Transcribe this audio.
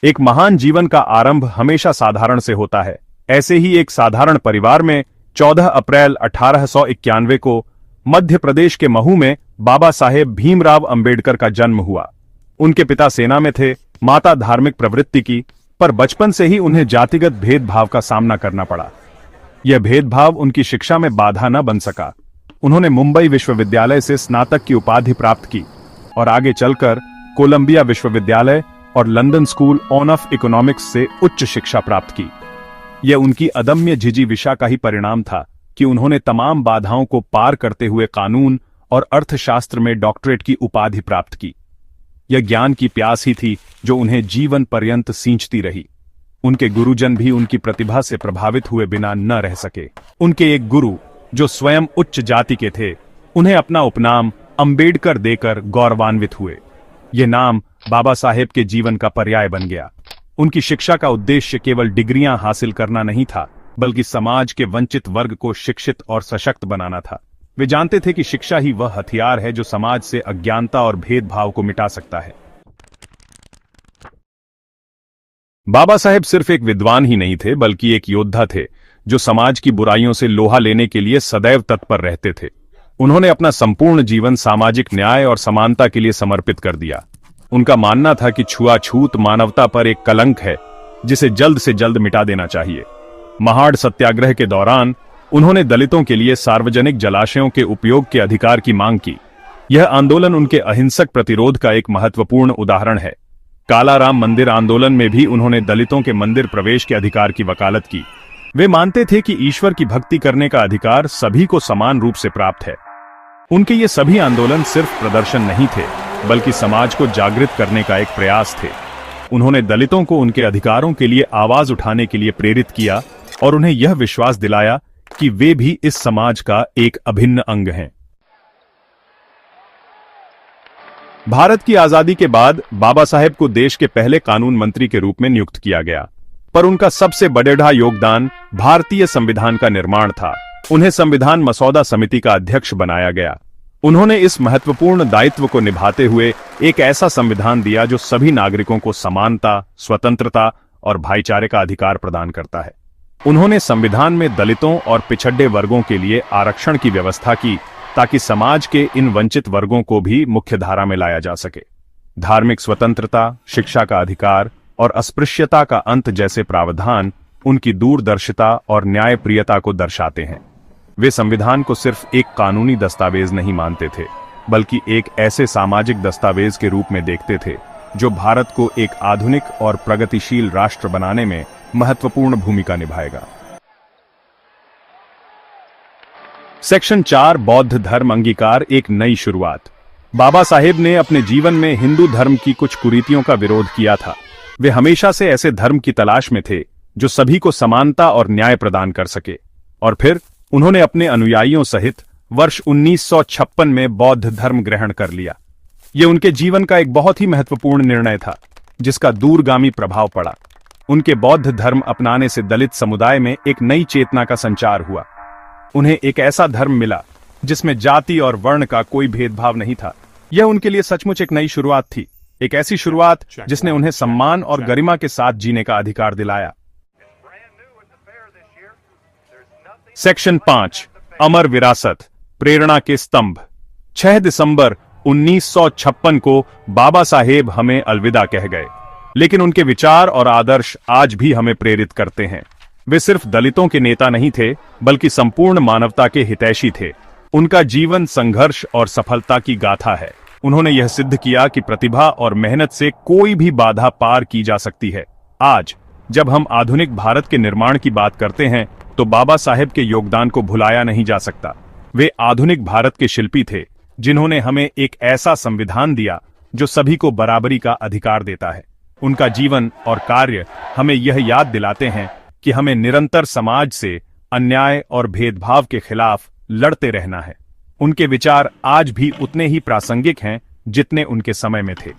एक महान जीवन का आरंभ हमेशा साधारण से होता है। ऐसे ही एक साधारण परिवार में 14 अप्रैल 1891 को मध्य प्रदेश के महू में बाबा साहेब भीमराव अंबेडकर का जन्म हुआ। उनके पिता सेना में थे, माता धार्मिक प्रवृत्ति की, पर बचपन से ही उन्हें जातिगत भेदभाव का सामना करना पड़ा। यह भेदभाव उनकी शिक्षा में बाधा न बन सका। उन्होंने मुंबई विश्वविद्यालय से स्नातक की उपाधि प्राप्त की और आगे चलकर कोलंबिया विश्वविद्यालय और लंदन स्कूल ऑफ इकोनॉमिक्स से उच्च शिक्षा प्राप्त की। यह उनकी अदम्य जिजीविषा का ही परिणाम था कि उन्होंने तमाम बाधाओं को पार करते हुए कानून और अर्थशास्त्र में डॉक्टरेट की उपाधि प्राप्त की। यह ज्ञान की प्यास ही थी जो उन्हें जीवन पर्यंत सींचती रही। उनके गुरुजन भी उनकी प्रतिभा से प्रभावित हुए बिना न रह सके। उनके एक गुरु जो स्वयं उच्च जाति के थे, उन्हें अपना उपनाम अंबेडकर देकर गौरवान्वित हुए। यह नाम बाबा साहेब के जीवन का पर्याय बन गया। उनकी शिक्षा का उद्देश्य केवल डिग्रियां हासिल करना नहीं था, बल्कि समाज के वंचित वर्ग को शिक्षित और सशक्त बनाना था। वे जानते थे कि शिक्षा ही वह हथियार है जो समाज से अज्ञानता और भेदभाव को मिटा सकता है। बाबा साहेब सिर्फ एक विद्वान ही नहीं थे, बल्कि एक योद्धा थे जो समाज की बुराइयों से लोहा लेने के लिए सदैव तत्पर रहते थे। उन्होंने अपना संपूर्ण जीवन सामाजिक न्याय और समानता के लिए समर्पित कर दिया। उनका मानना था कि छुआछूत मानवता पर एक कलंक है जिसे जल्द से जल्द मिटा देना चाहिए। महाड़ सत्याग्रह के दौरान उन्होंने दलितों के लिए सार्वजनिक जलाशयों के उपयोग के अधिकार की मांग की। यह आंदोलन उनके अहिंसक प्रतिरोध का एक महत्वपूर्ण उदाहरण है। कालाराम मंदिर आंदोलन में भी उन्होंने दलितों के मंदिर प्रवेश के अधिकार की वकालत की। वे मानते थे कि ईश्वर की भक्ति करने का अधिकार सभी को समान रूप से प्राप्त है। उनके ये सभी आंदोलन सिर्फ प्रदर्शन नहीं थे, बल्कि समाज को जागृत करने का एक प्रयास थे। उन्होंने दलितों को उनके अधिकारों के लिए आवाज उठाने के लिए प्रेरित किया और उन्हें यह विश्वास दिलाया कि वे भी इस समाज का एक अभिन्न अंग हैं। भारत की आजादी के बाद बाबा साहेब को देश के पहले कानून मंत्री के रूप में नियुक्त किया गया, पर उनका सबसे बड़ा योगदान भारतीय संविधान का निर्माण था। उन्हें संविधान मसौदा समिति का अध्यक्ष बनाया गया। उन्होंने इस महत्वपूर्ण दायित्व को निभाते हुए एक ऐसा संविधान दिया जो सभी नागरिकों को समानता, स्वतंत्रता और भाईचारे का अधिकार प्रदान करता है। उन्होंने संविधान में दलितों और पिछड़े वर्गों के लिए आरक्षण की व्यवस्था की ताकि समाज के इन वंचित वर्गों को भी मुख्यधारा में लाया जा सके। धार्मिक स्वतंत्रता, शिक्षा का अधिकार और अस्पृश्यता का अंत जैसे प्रावधान उनकी दूरदर्शिता और न्यायप्रियता को दर्शाते हैं। वे संविधान को सिर्फ एक कानूनी दस्तावेज नहीं मानते थे, बल्कि एक ऐसे सामाजिक दस्तावेज के रूप में देखते थे जो भारत को एक आधुनिक और प्रगतिशील राष्ट्र बनाने में महत्वपूर्ण भूमिका निभाएगा। सेक्शन 4 बौद्ध धर्म अंगीकार, एक नई शुरुआत। बाबा साहेब ने अपने जीवन में हिंदू धर्म की कुछ कुरीतियों का विरोध किया था। वे हमेशा से ऐसे धर्म की तलाश में थे जो सभी को समानता और न्याय प्रदान कर सके। और फिर उन्होंने अपने अनुयायियों सहित वर्ष 1956 में बौद्ध धर्म ग्रहण कर लिया। यह उनके जीवन का एक बहुत ही महत्वपूर्ण निर्णय था जिसका दूरगामी प्रभाव पड़ा। उनके बौद्ध धर्म अपनाने से दलित समुदाय में एक नई चेतना का संचार हुआ। उन्हें एक ऐसा धर्म मिला जिसमें जाति और वर्ण का कोई भेदभाव नहीं था। यह उनके लिए सचमुच एक नई शुरुआत थी, एक ऐसी शुरुआत जिसने उन्हें सम्मान और गरिमा के साथ जीने का अधिकार दिलाया। सेक्शन 5 अमर विरासत, प्रेरणा के स्तंभ। 6 दिसंबर 1956 को बाबा साहेब हमें अलविदा कह गए, लेकिन उनके विचार और आदर्श आज भी हमें प्रेरित करते हैं। वे सिर्फ दलितों के नेता नहीं थे, बल्कि संपूर्ण मानवता के हितैषी थे। उनका जीवन संघर्ष और सफलता की गाथा है। उन्होंने यह सिद्ध किया कि प्रतिभा और मेहनत से कोई भी बाधा पार की जा सकती है। आज जब हम आधुनिक भारत के निर्माण की बात करते हैं तो बाबा साहेब के योगदान को भुलाया नहीं जा सकता। वे आधुनिक भारत के शिल्पी थे जिन्होंने हमें एक ऐसा संविधान दिया जो सभी को बराबरी का अधिकार देता है। उनका जीवन और कार्य हमें यह याद दिलाते हैं कि हमें निरंतर समाज से अन्याय और भेदभाव के खिलाफ लड़ते रहना है। उनके विचार आज भी उतने ही प्रासंगिक हैं जितने उनके समय में थे।